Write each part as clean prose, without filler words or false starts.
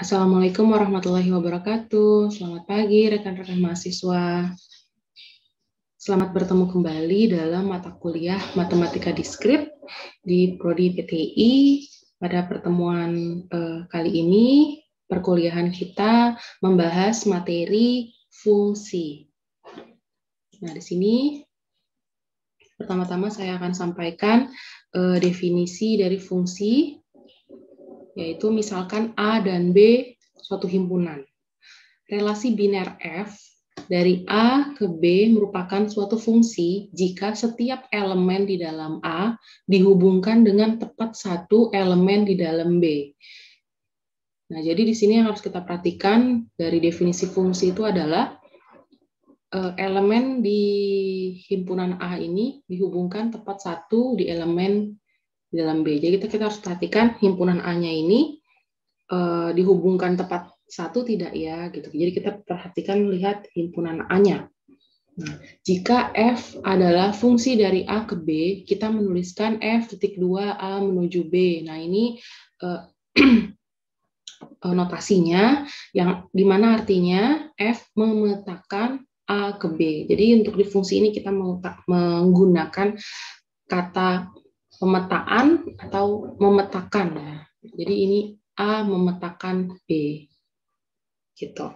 Assalamualaikum warahmatullahi wabarakatuh. Selamat pagi rekan-rekan mahasiswa. Selamat bertemu kembali dalam mata kuliah Matematika Diskrit di Prodi PTI. Pada pertemuan kali ini, perkuliahan kita membahas materi fungsi. Nah, di sini pertama-tama saya akan sampaikan definisi dari fungsi, yaitu misalkan A dan B suatu himpunan. Relasi biner F dari A ke B merupakan suatu fungsi jika setiap elemen di dalam A dihubungkan dengan tepat satu elemen di dalam B. Nah, jadi di sini yang harus kita perhatikan dari definisi fungsi itu adalah elemen di himpunan A ini dihubungkan tepat satu di elemen di dalam B. Jadi kita harus perhatikan himpunan A-nya ini dihubungkan tepat satu tidak ya gitu. Jadi kita perhatikan lihat himpunan A-nya. Nah, jika F adalah fungsi dari A ke B, kita menuliskan F.2A menuju B. Nah, ini notasinya yang dimana artinya F memetakan A ke B. Jadi untuk di fungsi ini kita menggunakan kata pemetaan atau memetakan ya. Jadi ini A memetakan B gitu.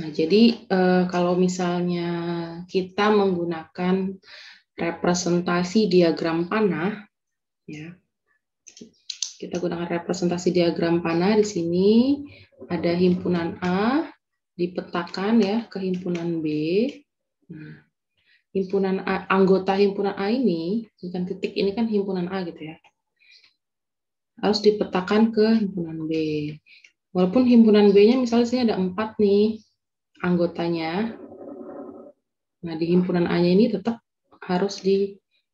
Nah, jadi kalau misalnya kita menggunakan representasi diagram panah ya. Kita gunakan representasi diagram panah di sini ada himpunan A dipetakan ya ke himpunan B. Nah, himpunan A, anggota himpunan A ini, bukan titik ini kan himpunan A gitu ya. Harus dipetakan ke himpunan B. Walaupun himpunan B-nya misalnya sini ada 4 nih anggotanya. Nah, di himpunan A-nya ini tetap harus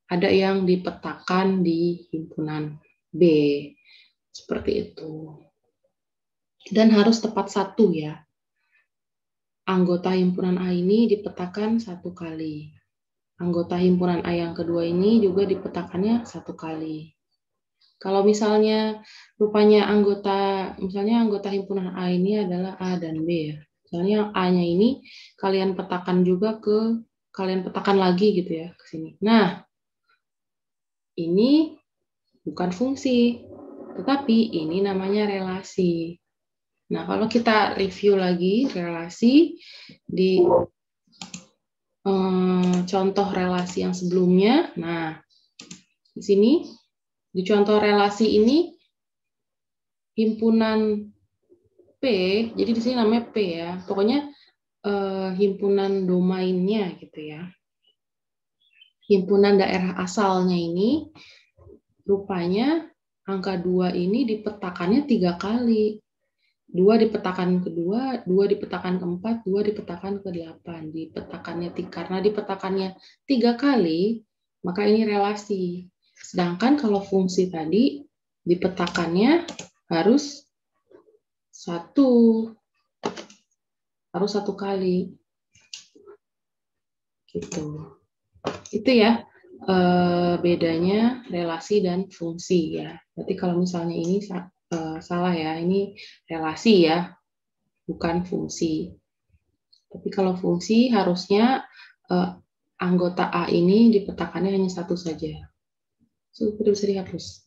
ada yang dipetakan di himpunan B. Seperti itu. Dan harus tepat satu ya. Anggota himpunan A ini dipetakan 1 kali. Anggota himpunan A yang kedua ini juga dipetakannya 1 kali. Kalau misalnya rupanya misalnya anggota himpunan A ini adalah A dan B ya. Misalnya A-nya ini kalian petakan lagi gitu ya ke sini. Nah, ini bukan fungsi, tetapi ini namanya relasi. Nah, kalau kita review lagi relasi di contoh relasi yang sebelumnya, nah di sini di contoh relasi ini himpunan P, jadi di sini namanya P ya, pokoknya himpunan domainnya gitu ya. Himpunan daerah asalnya ini rupanya angka 2 ini dipetakannya 3 kali. 2 dipetakan kedua, 2 dipetakan keempat, 2 dipetakan ke-8. Karena dipetakannya 3 kali, maka ini relasi. Sedangkan kalau fungsi tadi dipetakannya harus 1 kali. Gitu. Itu ya bedanya relasi dan fungsi ya. Berarti kalau misalnya ini salah ya, ini relasi ya, bukan fungsi. Tapi kalau fungsi harusnya anggota A ini dipetakannya hanya 1 saja. Sudah bisa dihapus.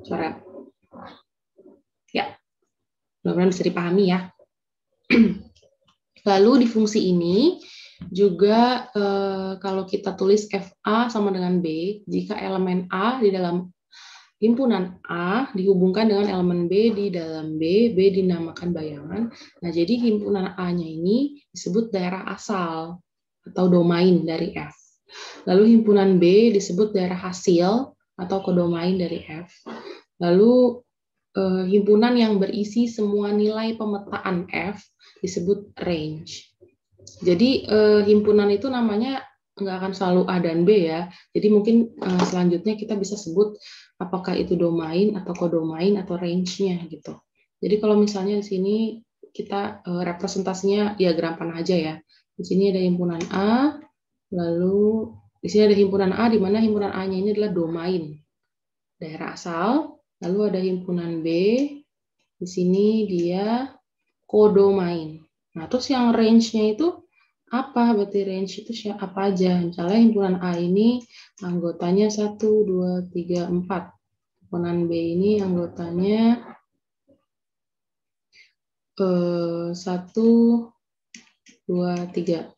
Coret. Ya, mudah-mudahan bisa dipahami ya. Lalu di fungsi ini juga kalau kita tulis FA sama dengan B, jika elemen A di dalam himpunan A dihubungkan dengan elemen B di dalam B dinamakan bayangan. Nah, jadi himpunan A-nya ini disebut daerah asal atau domain dari F. Lalu himpunan B disebut daerah hasil atau kodomain dari F. Lalu himpunan yang berisi semua nilai pemetaan F disebut range. Jadi himpunan itu namanya nggak akan selalu A dan B ya. Jadi mungkin selanjutnya kita bisa sebut apakah itu domain atau kodomain atau range-nya gitu. Jadi kalau misalnya di sini kita representasinya diagram panah aja ya. Di sini ada himpunan A, lalu di sini ada himpunan A di mana himpunan A-nya ini adalah domain daerah asal, lalu ada himpunan B Di sini dia kodomain. Nah, terus yang range-nya itu apa? Berarti range itu apa aja? Misalnya himpunan A ini anggotanya 1, 2, 3, 4. Himpunan B ini anggotanya 1, 2, 3.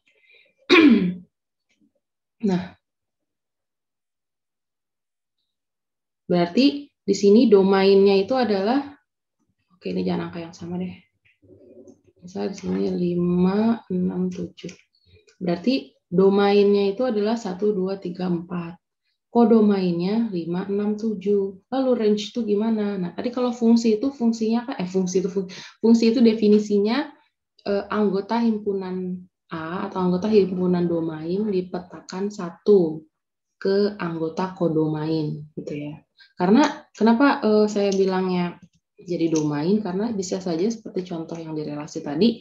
Nah, berarti di sini domainnya itu adalah, oke ini jangan angka yang sama deh. Misalnya di sini 5, 6, 7. Berarti domainnya itu adalah 1, 2, 3, 4. Kodomainnya 5, 6, 7. Lalu range itu gimana? Nah, tadi kalau fungsi itu fungsinya kan fungsi itu definisinya anggota himpunan A atau anggota himpunan domain dipetakan satu ke anggota kodomain gitu ya. Karena kenapa saya bilangnya jadi domain, karena bisa saja seperti contoh yang di relasi tadi,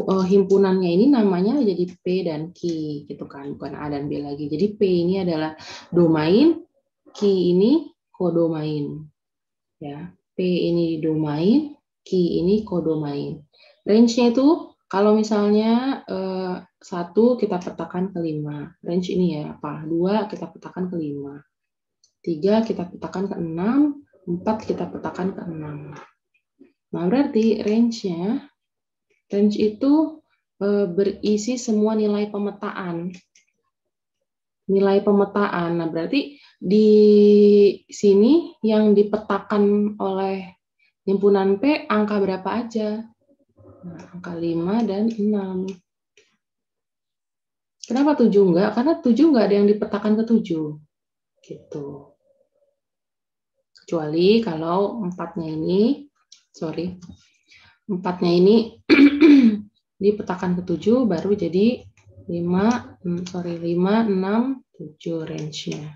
himpunannya ini namanya jadi P dan Q gitu kan, bukan A dan B lagi. Jadi P ini adalah domain, Q ini kodomain. Ya, P ini domain, Q ini kodomain. Range-nya itu kalau misalnya 1 kita petakan ke 5. Range ini ya apa? 2 kita petakan ke 5. 3 kita petakan ke 6. 4 kita petakan ke 6. Nah, berarti range itu berisi semua nilai pemetaan. Nilai pemetaan. Nah, berarti di sini yang dipetakan oleh himpunan P angka berapa aja? Nah, angka 5 dan 6. Kenapa 7 enggak? Karena 7 enggak ada yang dipetakan ke 7. Gitu. Kecuali kalau 4-nya ini dipetakan ke 7 baru jadi 5, 6, 7 range-nya.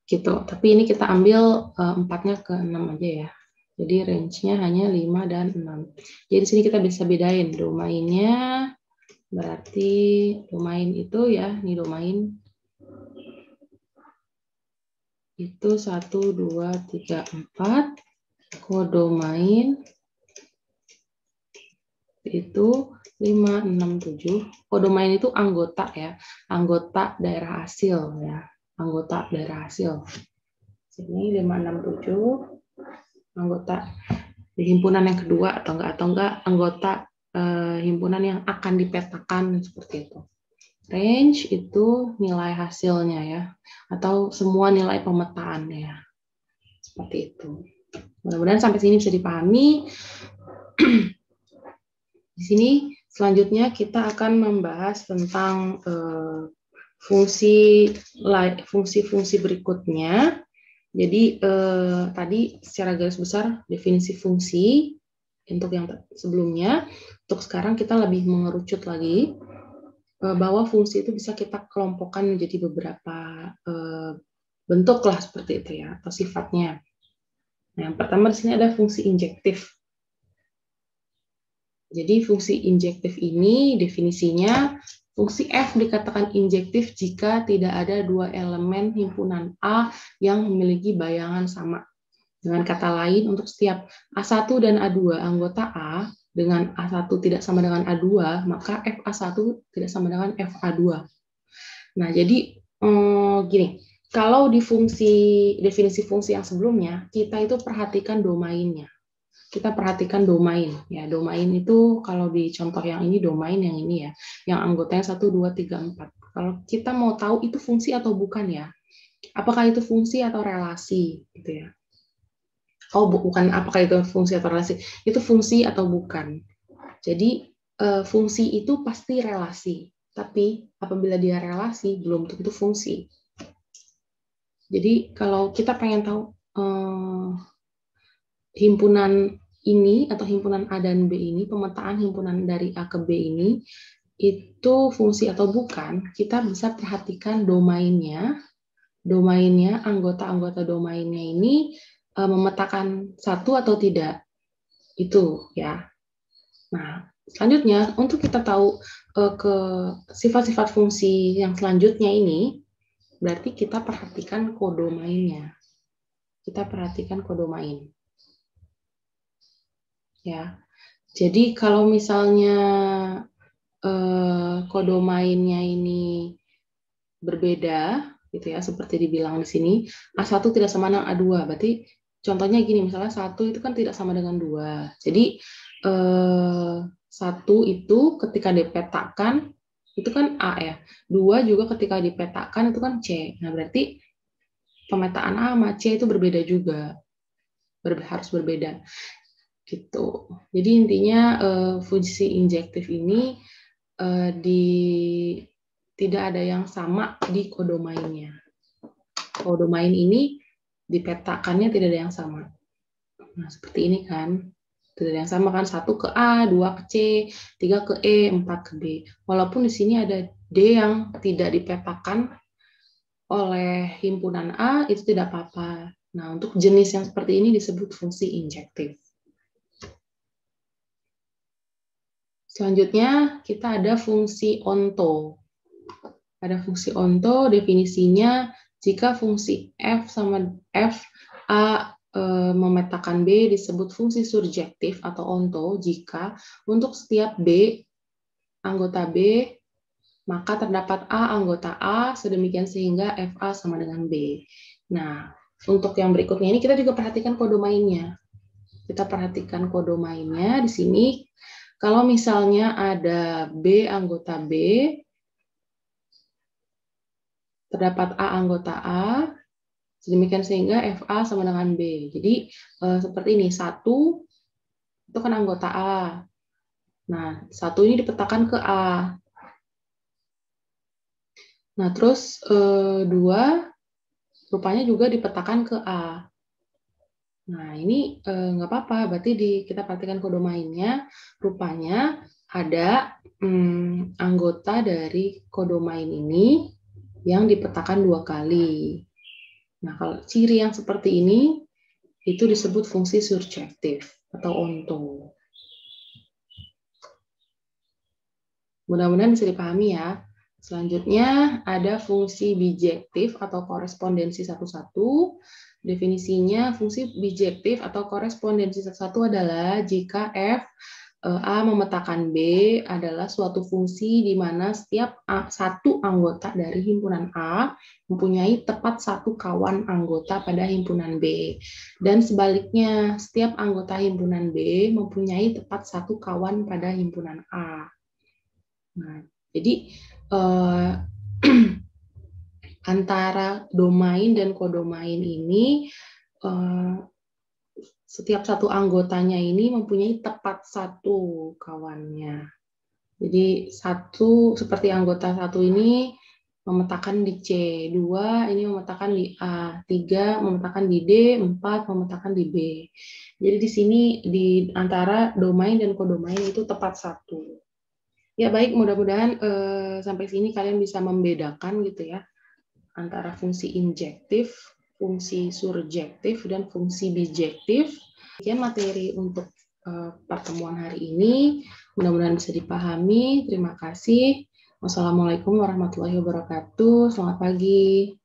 Gitu. Tapi ini kita ambil 4-nya ke 6 aja ya. Jadi range-nya hanya 5 dan 6. Jadi di sini kita bisa bedain domainnya, berarti domain itu ya, ini domain itu 1, 2, 3, 4. Kodomain itu 5, 6, 7. Kodomain itu anggota ya, anggota daerah hasil ya, anggota daerah hasil. Sini 5, 6, 7 anggota di himpunan yang kedua atau enggak anggota himpunan yang akan dipetakan seperti itu. Range itu nilai hasilnya ya, atau semua nilai pemetaannya ya. Seperti itu. Mudah-mudahan sampai sini bisa dipahami. Di sini selanjutnya kita akan membahas tentang fungsi-fungsi berikutnya. Jadi tadi secara garis besar definisi fungsi untuk yang sebelumnya. Untuk sekarang kita lebih mengerucut lagi bahwa fungsi itu bisa kita kelompokkan menjadi beberapa bentuk lah seperti itu ya, atau sifatnya. Nah, yang pertama di sini ada fungsi injektif. Jadi fungsi injektif ini definisinya fungsi F dikatakan injektif jika tidak ada dua elemen himpunan A yang memiliki bayangan sama. Dengan kata lain, untuk setiap A1 dan A2 anggota A dengan A1 tidak sama dengan A2, maka FA1 tidak sama dengan FA2. Nah, jadi gini, kalau di definisi fungsi yang sebelumnya, kita itu perhatikan domainnya. Kita perhatikan domain. Ya, domain itu kalau di contoh yang ini domain yang ini ya, yang anggotanya 1, 2, 3, 4. Kalau kita mau tahu itu fungsi atau bukan ya, apakah itu fungsi atau relasi gitu ya. Oh, bukan apakah itu fungsi atau relasi, itu fungsi atau bukan. Jadi fungsi itu pasti relasi, tapi apabila dia relasi belum tentu fungsi. Jadi kalau kita pengen tahu himpunan ini atau himpunan A dan B ini, pemetaan himpunan dari A ke B ini itu fungsi atau bukan, kita bisa perhatikan domainnya, anggota-anggota domainnya ini memetakan satu atau tidak, itu ya. Nah, selanjutnya untuk kita tahu ke sifat-sifat fungsi yang selanjutnya ini, berarti kita perhatikan kodomainnya. Kita perhatikan kodomain. ya. Jadi kalau misalnya kodomainnya ini berbeda, gitu ya, seperti dibilang di sini, A1 tidak sama dengan A2. Berarti contohnya gini, misalnya 1 itu kan tidak sama dengan 2. Jadi 1 itu ketika dipetakan, itu kan A ya. 2 juga ketika dipetakan itu kan C. Nah, berarti pemetaan A sama C itu berbeda juga. Harus berbeda. Gitu. Jadi intinya fungsi injektif ini tidak ada yang sama di kodomainnya. Kodomain ini dipetakannya tidak ada yang sama. Nah, seperti ini kan. Tidak ada yang sama kan, 1 ke A, 2 ke C, 3 ke E, 4 ke B. Walaupun di sini ada D yang tidak dipetakan oleh himpunan A, itu tidak apa-apa. Nah, untuk jenis yang seperti ini disebut fungsi injektif. Selanjutnya, kita ada fungsi onto. Ada fungsi onto, definisinya jika fungsi F sama F A memetakan B disebut fungsi surjektif atau onto jika untuk setiap B anggota B maka terdapat A anggota A sedemikian sehingga FA sama dengan B. Nah, untuk yang berikutnya ini kita juga perhatikan kodomainnya. Kita perhatikan kodomainnya di sini. Kalau misalnya ada B anggota B, terdapat A anggota A, sedemikian sehingga FA sama dengan B. Jadi seperti ini, 1 itu kan anggota A. Nah, 1 ini dipetakan ke A. Nah, terus 2 rupanya juga dipetakan ke A. Nah, ini nggak apa-apa, berarti kita perhatikan kodomainnya, rupanya ada anggota dari kodomain ini yang dipetakan 2 kali. Nah, kalau ciri yang seperti ini, itu disebut fungsi surjektif atau onto. Mudah-mudahan bisa dipahami ya. Selanjutnya ada fungsi bijektif atau korespondensi satu-satu. Definisinya fungsi bijektif atau korespondensi satu-satu adalah jika F A memetakan B adalah suatu fungsi di mana setiap satu anggota dari himpunan A mempunyai tepat satu kawan anggota pada himpunan B. Dan sebaliknya, setiap anggota himpunan B mempunyai tepat satu kawan pada himpunan A. Nah, jadi antara domain dan kodomain ini setiap satu anggotanya ini mempunyai tepat satu kawannya. Jadi satu seperti anggota 1 ini memetakan di C, 2 ini memetakan di A, 3 memetakan di D, 4 memetakan di B. Jadi di sini di antara domain dan kodomain itu tepat satu. Ya baik, mudah-mudahan sampai sini kalian bisa membedakan gitu ya antara fungsi injektif, fungsi surjektif, dan fungsi bijektif. Sekian materi untuk pertemuan hari ini. Mudah-mudahan bisa dipahami. Terima kasih. Wassalamualaikum warahmatullahi wabarakatuh. Selamat pagi.